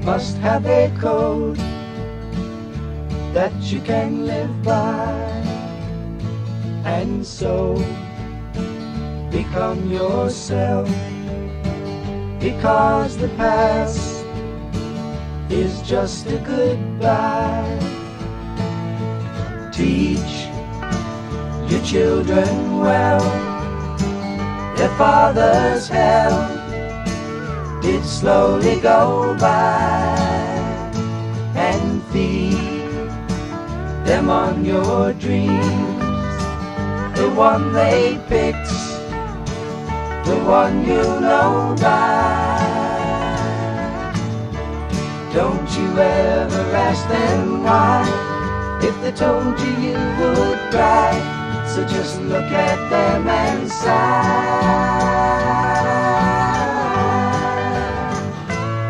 must have a code that you can live by, and so become yourself, because the past is just a goodbye. Teach your children well, their father's hell did slowly go by, and feed them on your dreams, the one they picked, the one you know by. Don't you ever ask them why, if they told you you would cry. So just look at them and sigh,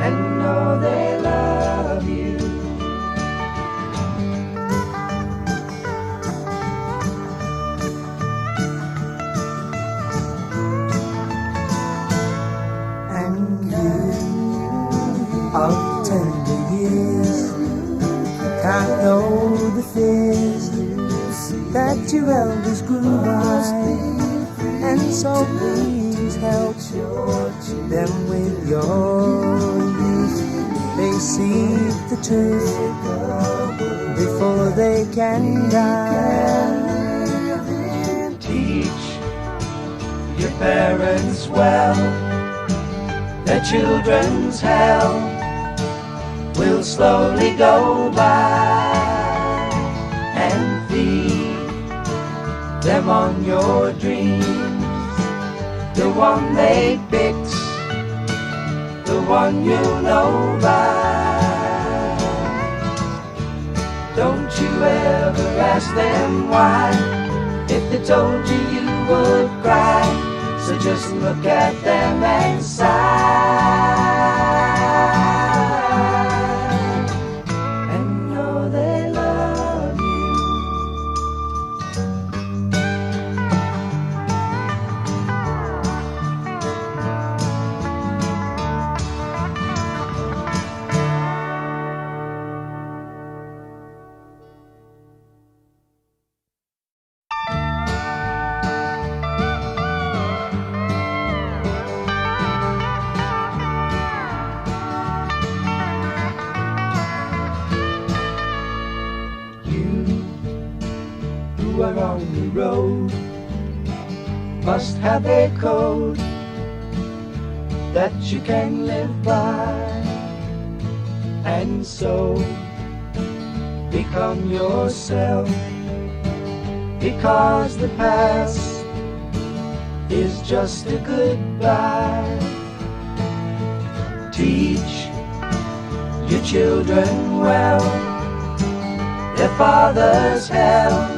and know they love you. And you of tender years can't know the fears that your elders grew by, and so please help them with your youth. They seek the truth before they can die. Teach your parents well, their children's hell will slowly go by, and feed them on your dreams, the one they picked, the one you know by. Don't you ever ask them why, if they told you you would cry. So just look at them and sigh, and know they love you. Who are on the road must have a code that you can live by, and so become yourself, because the past is just a goodbye. Teach your children well, their father's hell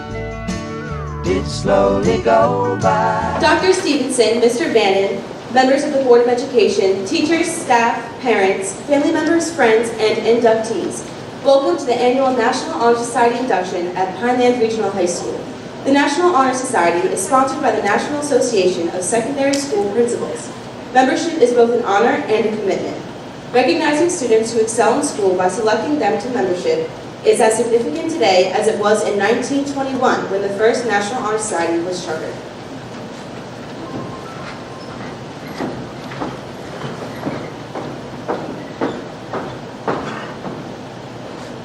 did slowly go by. Dr. Stevenson, Mr. Bannon, members of the Board of Education, teachers, staff, parents, family members, friends, and inductees, welcome to the annual National Honor Society induction at Pinelands Regional High School. The National Honor Society is sponsored by the National Association of Secondary School Principals. Membership is both an honor and a commitment. Recognizing students who excel in school by selecting them to membership is as significant today as it was in 1921 when the first National Honor Society was chartered.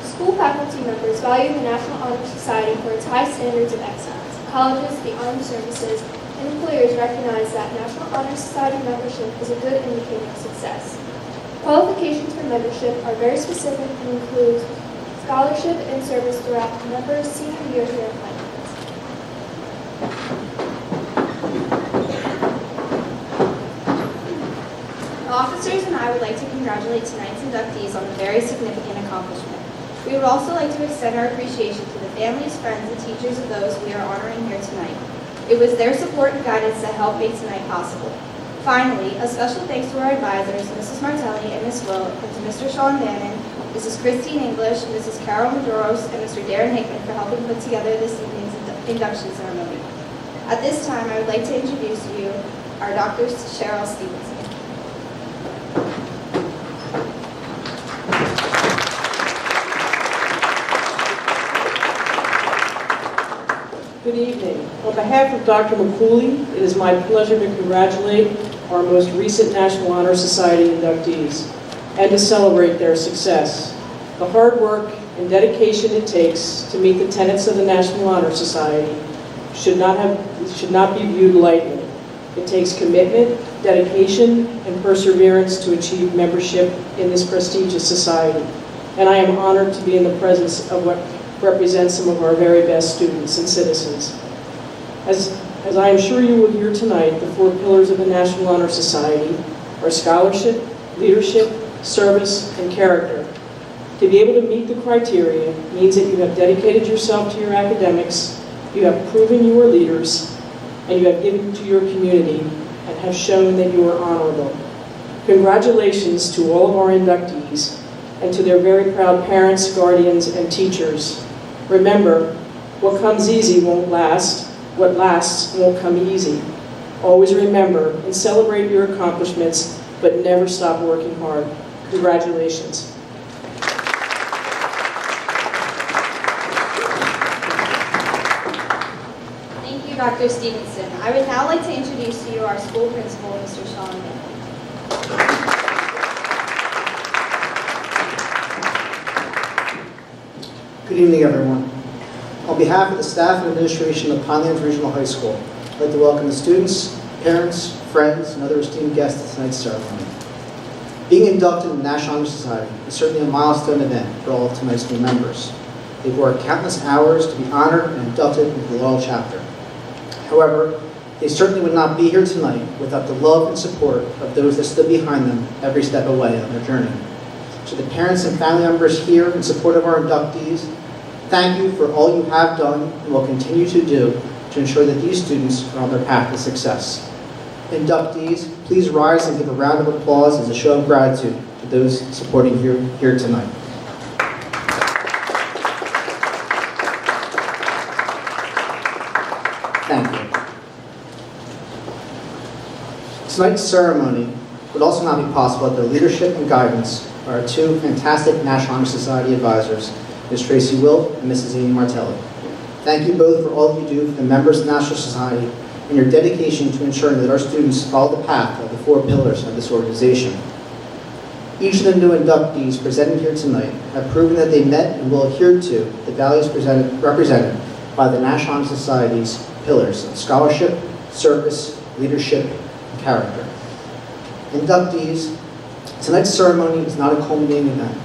School faculty members value the National Honor Society for its high standards of excellence. Colleges, the armed services, and employers recognize that National Honor Society membership is a good indicator of success. Qualifications for membership are very specific and include scholarship and service throughout the member's senior year here at Pinelands. The officers and I would like to congratulate tonight's inductees on a very significant accomplishment. We would also like to extend our appreciation to the families, friends, and teachers of those we are honoring here tonight. It was their support and guidance that helped make tonight possible. Finally, a special thanks to our advisors, Mrs. Martelli and Ms. Wilt, and to Mr. Sean Bannon, Mrs. Christine English, Mrs. Carol Maduros, and Mr. Darren Hickman for helping put together this evening's induction ceremony. At this time, I would like to introduce to you our Dr. Cheryl Stevenson. behalf of Dr. McCooley, it is my pleasure to congratulate our most recent National Honor Society inductees and to celebrate their success. The hard work and dedication it takes to meet the tenets of the National Honor Society should not be viewed lightly. It takes commitment, dedication, and perseverance to achieve membership in this prestigious society. And I am honored to be in the presence of what represents some of our very best students and citizens. As I am sure you will hear tonight, the 4 pillars of the National Honor Society are scholarship, leadership, service, and character. To be able to meet the criteria means that you have dedicated yourself to your academics, you have proven you are leaders, and you have given to your community and have shown that you are honorable. Congratulations to all of our inductees and to their very proud parents, guardians, and teachers. Remember, what comes easy won't last. What lasts won't come easy. Always remember and celebrate your accomplishments, but never stop working hard. Congratulations. Thank you, Dr. Stevenson. I would now like to introduce to you our school principal, Mr. Sean Mann. Good evening, everyone. On behalf of the staff and administration of Pinelands Regional High School, I'd like to welcome the students, parents, friends, and other esteemed guests at tonight's ceremony. Being inducted in the National Honor Society is certainly a milestone event for all of tonight's new members. They've worked countless hours to be honored and inducted into the Loyal Chapter. However, they certainly would not be here tonight without the love and support of those that stood behind them every step away on their journey. To the parents and family members here in support of our inductees, thank you for all you have done and will continue to do to ensure that these students are on their path to success. Inductees, please rise and give a round of applause as a show of gratitude to those supporting you here tonight. Thank you. Tonight's ceremony would also not be possible without the leadership and guidance of our 2 fantastic National Honor Society advisors, Ms. Tracy Wilt and Mrs. Amy Martelli. Thank you both for all that you do for the members of the National Society and your dedication to ensuring that our students follow the path of the 4 pillars of this organization. Each of the new inductees presented here tonight have proven that they met and will adhere to the values represented by the National Honor Society's pillars of scholarship, service, leadership, and character. Inductees, tonight's ceremony is not a culminating event,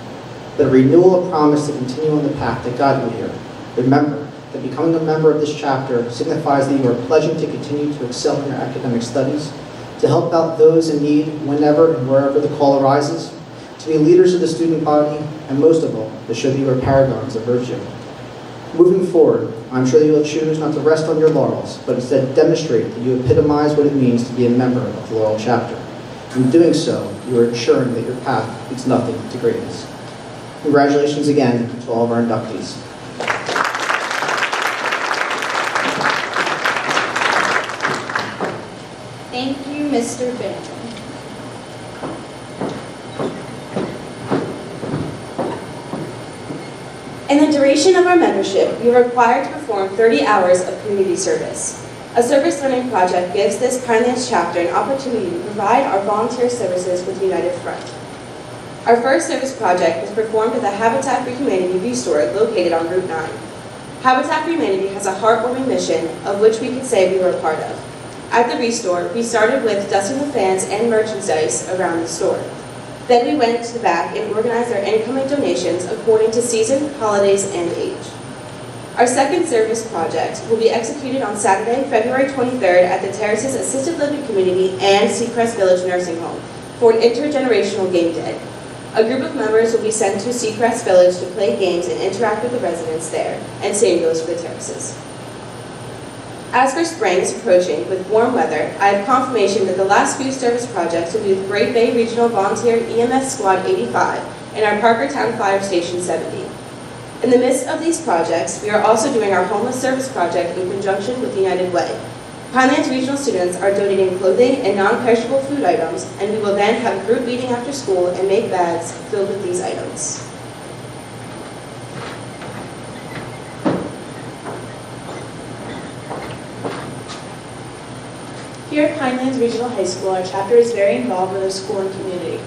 but a renewal of promise to continue on the path that got you here. Remember that becoming a member of this chapter signifies that you are pledging to continue to excel in your academic studies, to help out those in need whenever and wherever the call arises, to be leaders of the student body, and most of all, to show that you are paragons of virtue. Moving forward, I'm sure that you will choose not to rest on your laurels, but instead demonstrate that you epitomize what it means to be a member of the Loyal Chapter. In doing so, you are ensuring that your path leads nothing to greatness. Congratulations again to all of our inductees. Thank you, Mr. Bannon. In the duration of our membership, we are required to perform 30 hours of community service. A service learning project gives this Pinelands chapter an opportunity to provide our volunteer services with United Front. Our first service project was performed at the Habitat for Humanity Restore located on Route 9. Habitat for Humanity has a heartwarming mission of which we can say we were a part of. At the Restore, we started with dusting the fans and merchandise around the store. Then we went to the back and organized our incoming donations according to season, holidays, and age. Our second service project will be executed on Saturday, February 23rd at the Terraces Assisted Living Community and Seacrest Village Nursing Home for an intergenerational game day. A group of members will be sent to Seacrest Village to play games and interact with the residents there, and same goes for the terraces. As for spring is approaching with warm weather, I have confirmation that the last few service projects will be with Great Bay Regional Volunteer EMS Squad 85 and our Parkertown Fire Station 70. In the midst of these projects, we are also doing our homeless service project in conjunction with United Way. Pinelands Regional students are donating clothing and non-perishable food items, and we will then have a group meeting after school and make bags filled with these items. Here at Pinelands Regional High School, our chapter is very involved with our school and community.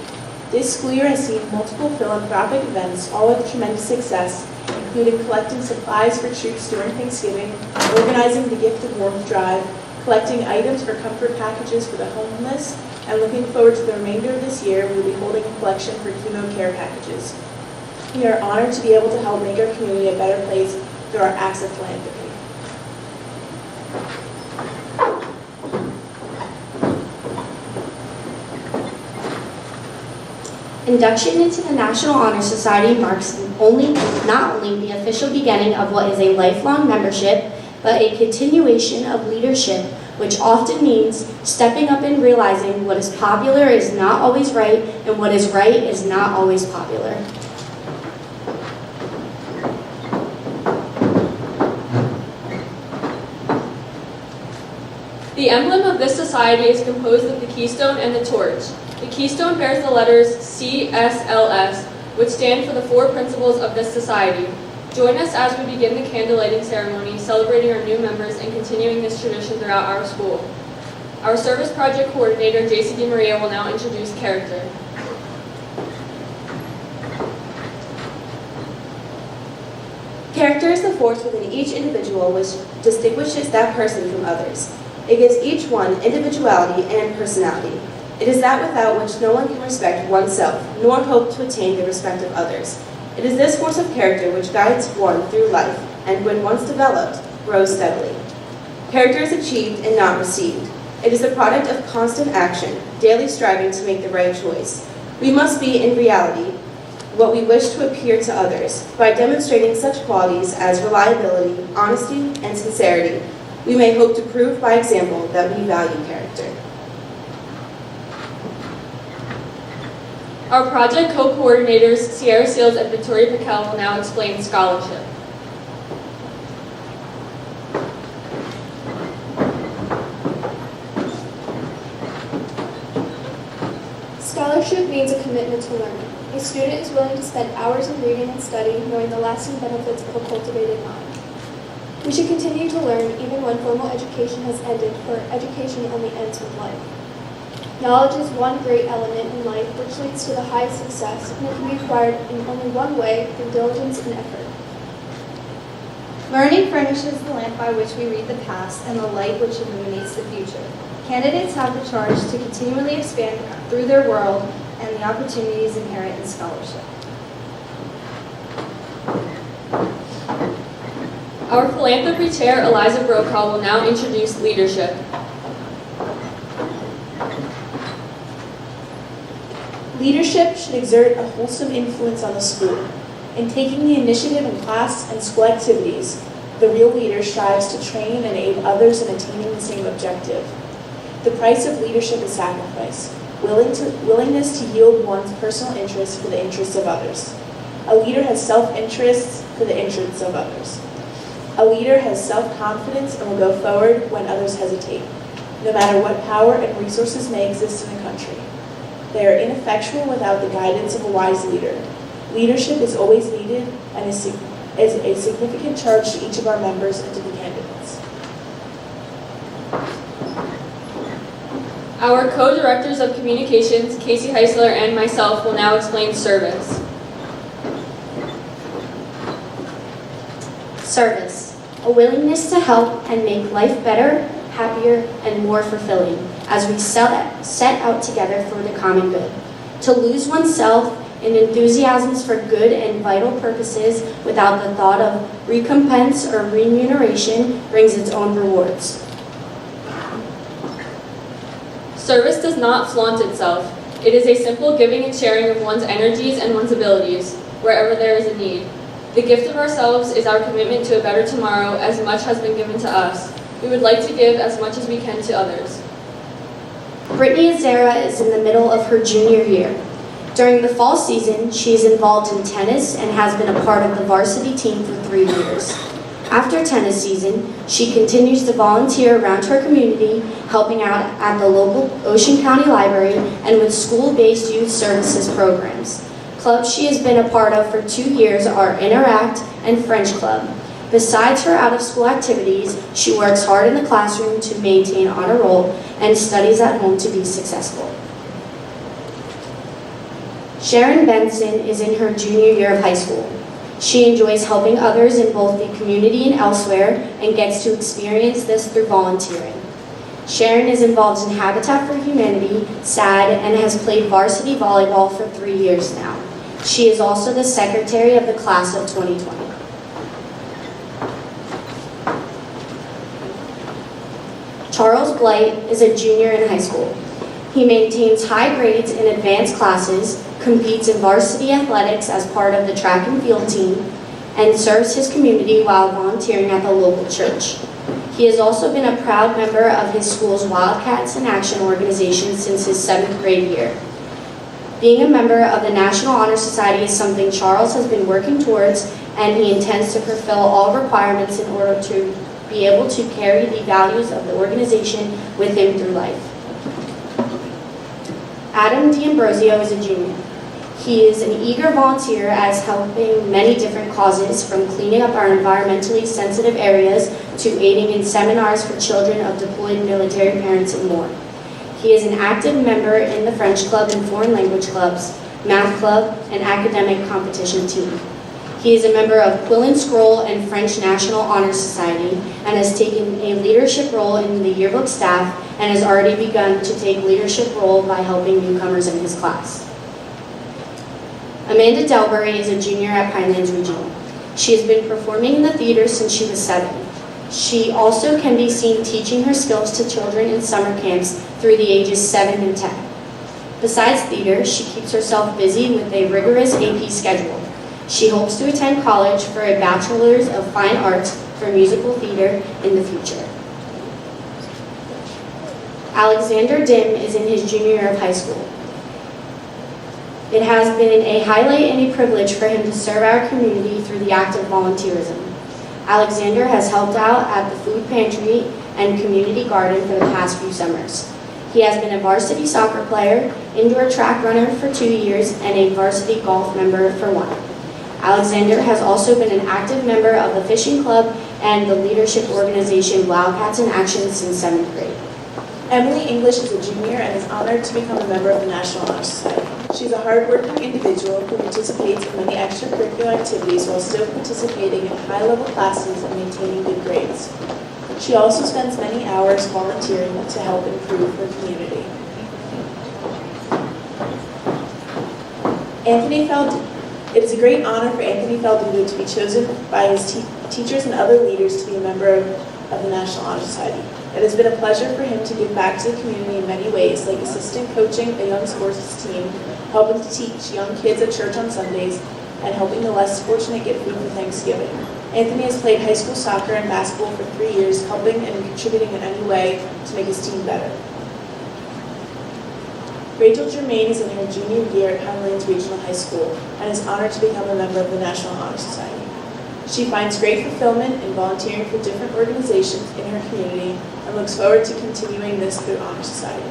This school year has seen multiple philanthropic events, all with tremendous success, including collecting supplies for troops during Thanksgiving, organizing the Gift of Warmth drive, collecting items for comfort packages for the homeless, and looking forward to the remainder of this year, we will be holding a collection for chemo care packages. We are honored to be able to help make our community a better place through our acts of philanthropy. Induction into the National Honor Society marks not only the official beginning of what is a lifelong membership, but a continuation of leadership, which often means stepping up and realizing what is popular is not always right, and what is right is not always popular. The emblem of this society is composed of the keystone and the torch. The keystone bears the letters CSLS, which stand for the 4 principles of this society. Join us as we begin the candle lighting ceremony, celebrating our new members and continuing this tradition throughout our school. Our service project coordinator, JC DiMaria, will now introduce character. Character is the force within each individual which distinguishes that person from others. It gives each one individuality and personality. It is that without which no one can respect oneself, nor hope to attain the respect of others. It is this force of character which guides one through life, and when once developed, grows steadily. Character is achieved and not received. It is the product of constant action, daily striving to make the right choice. We must be, in reality, what we wish to appear to others. By demonstrating such qualities as reliability, honesty, and sincerity, we may hope to prove by example that we value character. Our project co-coordinators, Sierra Seals and Victoria Piquel, will now explain scholarship. Scholarship means a commitment to learning. A student is willing to spend hours in reading and study, knowing the lasting benefits of a cultivated mind. We should continue to learn even when formal education has ended, for education only ends with life. Knowledge is one great element in life which leads to the highest success, and it can be acquired in only one way, through diligence and effort. Learning furnishes the lamp by which we read the past and the light which illuminates the future. Candidates have the charge to continually expand through their world and the opportunities inherent in scholarship. Our philanthropy chair, Eliza Brokaw, will now introduce leadership. Leadership should exert a wholesome influence on the school. In taking the initiative in class and school activities, the real leader strives to train and aid others in attaining the same objective. The price of leadership is sacrifice, willingness to yield one's personal interests for the interests of others. A leader has self-interests for the interests of others. A leader has self-confidence and will go forward when others hesitate, no matter what power and resources may exist in a country. They are ineffectual without the guidance of a wise leader. Leadership is always needed and is a significant charge to each of our members and to the candidates. Our co-directors of communications, Casey Heisler and myself, will now explain service. Service, a willingness to help and make life better, happier, and more fulfilling as we set out together for the common good. To lose oneself in enthusiasms for good and vital purposes without the thought of recompense or remuneration brings its own rewards. Service does not flaunt itself. It is a simple giving and sharing of one's energies and one's abilities, wherever there is a need. The gift of ourselves is our commitment to a better tomorrow, as much has been given to us. We would like to give as much as we can to others. Brittany Azera is in the middle of her junior year. During the fall season, she is involved in tennis and has been a part of the varsity team for 3 years. After tennis season, she continues to volunteer around her community, helping out at the local Ocean County Library and with school-based youth services programs. Clubs she has been a part of for 2 years are Interact and French Club. Besides her out-of-school activities, she works hard in the classroom to maintain honor roll and studies at home to be successful. Sharon Benson is in her junior year of high school. She enjoys helping others in both the community and elsewhere and gets to experience this through volunteering. Sharon is involved in Habitat for Humanity, SAD, and has played varsity volleyball for 3 years now. She is also the secretary of the class of 2020. Charles Blight is a junior in high school. He maintains high grades in advanced classes, competes in varsity athletics as part of the track and field team, and serves his community while volunteering at the local church. He has also been a proud member of his school's Wildcats in Action organization since his 7th grade year. Being a member of the National Honor Society is something Charles has been working towards, and he intends to fulfill all requirements in order to be able to carry the values of the organization with him through life. Adam D'Ambrosio is a junior. He is an eager volunteer as helping many different causes, from cleaning up our environmentally sensitive areas to aiding in seminars for children of deployed military parents and more. He is an active member in the French Club and foreign language clubs, math club, and academic competition team. He is a member of Quill and Scroll and French National Honor Society and has taken a leadership role in the yearbook staff and has already begun to take leadership role by helping newcomers in his class. Amanda Delbury is a junior at Pinelands Regional. She has been performing in the theater since she was 7. She also can be seen teaching her skills to children in summer camps through the ages 7 and 10. Besides theater, she keeps herself busy with a rigorous AP schedule. She hopes to attend college for a Bachelor's of Fine Arts for musical theater in the future. Alexander Dim is in his junior year of high school. It has been a highlight and a privilege for him to serve our community through the act of volunteerism. Alexander has helped out at the food pantry and community garden for the past few summers. He has been a varsity soccer player, indoor track runner for 2 years, and a varsity golf member for 1. Alexander has also been an active member of the fishing club and the leadership organization Wildcats in Action since 7th grade. Emily English is a junior and is honored to become a member of the National Honor Society. She's a hardworking individual who participates in many extracurricular activities while still participating in high-level classes and maintaining good grades. She also spends many hours volunteering to help improve her community. It is a great honor for Anthony Faldudo to be chosen by his teachers and other leaders to be a member of the National Honor Society. It has been a pleasure for him to give back to the community in many ways, like assisting coaching a young sports team, helping to teach young kids at church on Sundays, and helping the less fortunate get food for Thanksgiving. Anthony has played high school soccer and basketball for 3 years, helping and contributing in any way to make his team better. Rachel Germain is in her junior year at Pinelands Regional High School and is honored to become a member of the National Honor Society. She finds great fulfillment in volunteering for different organizations in her community and looks forward to continuing this through Honor Society.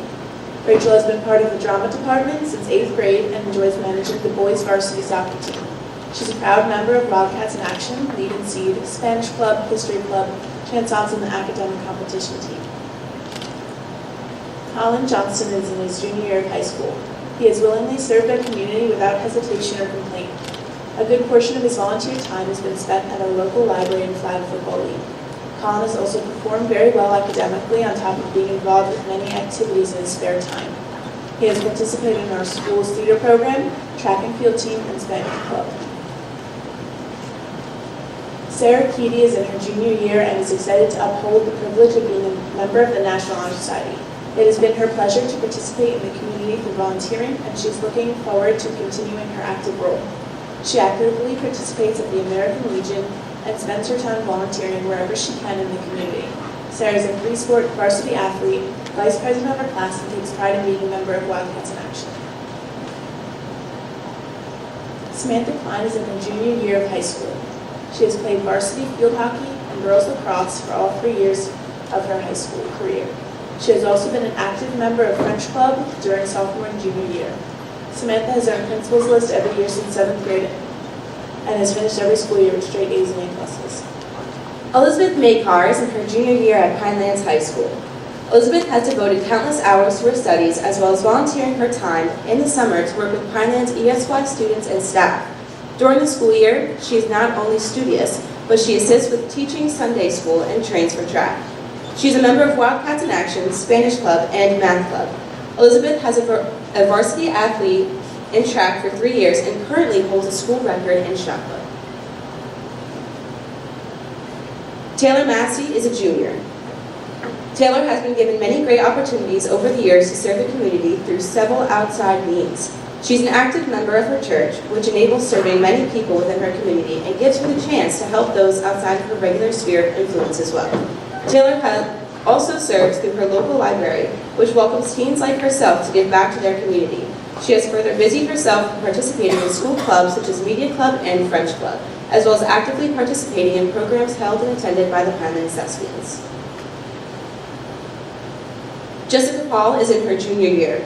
Rachel has been part of the drama department since 8th grade and enjoys managing the boys varsity soccer team. She's a proud member of Wildcats in Action, Lead and Seed, Spanish Club, History Club, chansons, and the academic competition team. Colin Johnson is in his junior year of high school. He has willingly served our community without hesitation or complaint. A good portion of his volunteer time has been spent at our local library and flag football league. Colin has also performed very well academically on top of being involved with many activities in his spare time. He has participated in our school's theater program, track and field team, and Spanish club. Sarah Keedy is in her junior year and is excited to uphold the privilege of being a member of the National Honor Society. It has been her pleasure to participate in the community through volunteering, and she's looking forward to continuing her active role. She actively participates at the American Legion and spends her time volunteering wherever she can in the community. Sarah is a three-sport varsity athlete, vice president of her class, and takes pride in being a member of Wildcats in Action. Samantha Klein is in her junior year of high school. She has played varsity field hockey and girls lacrosse for all 3 years of her high school career. She has also been an active member of French Club during sophomore and junior year. Samantha has earned principal's list every year since 7th grade and has finished every school year with straight A's and A+. Elizabeth Makar is in her junior year at Pinelands High School. Elizabeth has devoted countless hours to her studies as well as volunteering her time in the summer to work with Pinelands ESY students and staff. During the school year, she is not only studious, but she assists with teaching Sunday school and trains for track. She is a member of Wildcats in Action, Spanish Club, and Math Club. Elizabeth has a varsity athlete in track for 3 years and currently holds a school record in shot put. Taylor Massey is a junior. Taylor has been given many great opportunities over the years to serve the community through several outside means. She's an active member of her church, which enables serving many people within her community and gives her the chance to help those outside of her regular sphere of influence as well. Taylor also serves through her local library, which welcomes teens like herself to give back to their community. She has further busied herself participating in school clubs such as Media Club and French Club, as well as actively participating in programs held and attended by the Pinelands Thespians. Jessica Paul is in her junior year.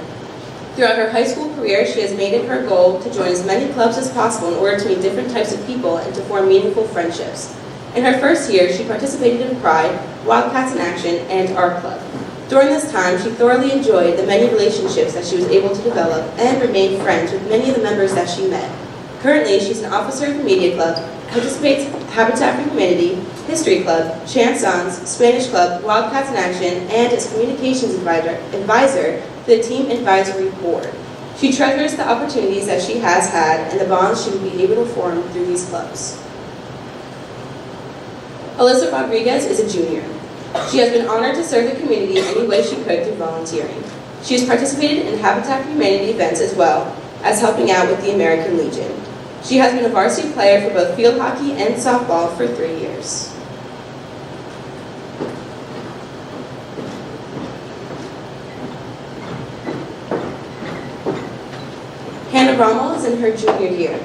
Throughout her high school career, she has made it her goal to join as many clubs as possible in order to meet different types of people and to form meaningful friendships. In her first year, she participated in Pride, Wildcats in Action, and Art Club. During this time, she thoroughly enjoyed the many relationships that she was able to develop and remained friends with many of the members that she met. Currently, she's an officer of the Media Club, participates in Habitat for Humanity, History Club, Chansons, Spanish Club, Wildcats in Action, and is communications advisor to the Team Advisory Board. She treasures the opportunities that she has had and the bonds she will be able to form through these clubs. Alyssa Rodriguez is a junior. She has been honored to serve the community in any way she could through volunteering. She has participated in Habitat for Humanity events as well as helping out with the American Legion. She has been a varsity player for both field hockey and softball for 3 years. Hannah Rommel is in her junior year.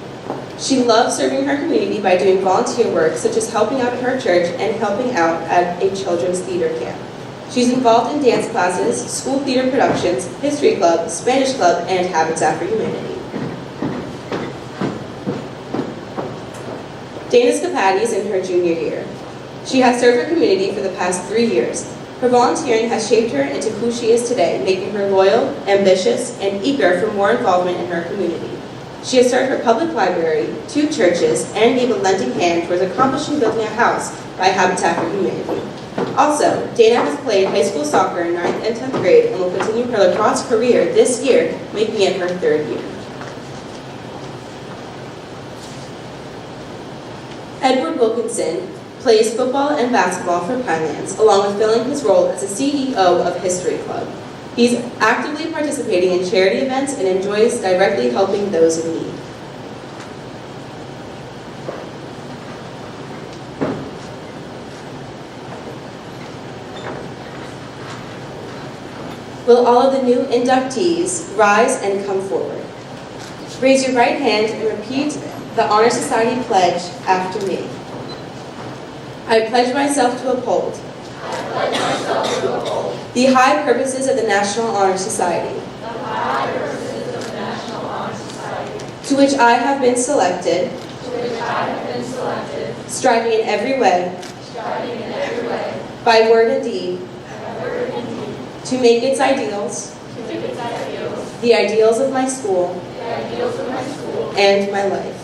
She loves serving her community by doing volunteer work such as helping out at her church and helping out at a children's theater camp. She's involved in dance classes, school theater productions, History Club, Spanish Club, and Habitat for Humanity. Dana Scapati is in her junior year. She has served her community for the past 3 years. Her volunteering has shaped her into who she is today, making her loyal, ambitious, and eager for more involvement in her community. She has served her public library, 2 churches, and gave a lending hand towards accomplishing building a house by Habitat for Humanity. Also, Dana has played high school soccer in 9th and 10th grade and will continue her lacrosse career this year, making it her 3rd year. Edward Wilkinson plays football and basketball for Pinelands, along with filling his role as the CEO of History Club. He's actively participating in charity events and enjoys directly helping those in need. Will all of the new inductees rise and come forward? Raise your right hand and repeat the Honor Society pledge after me. I pledge myself to uphold the high purposes of the National Honor Society, to which I have been selected, striving in every way, by word and deed, to make its ideals, the ideals of my school, and my life.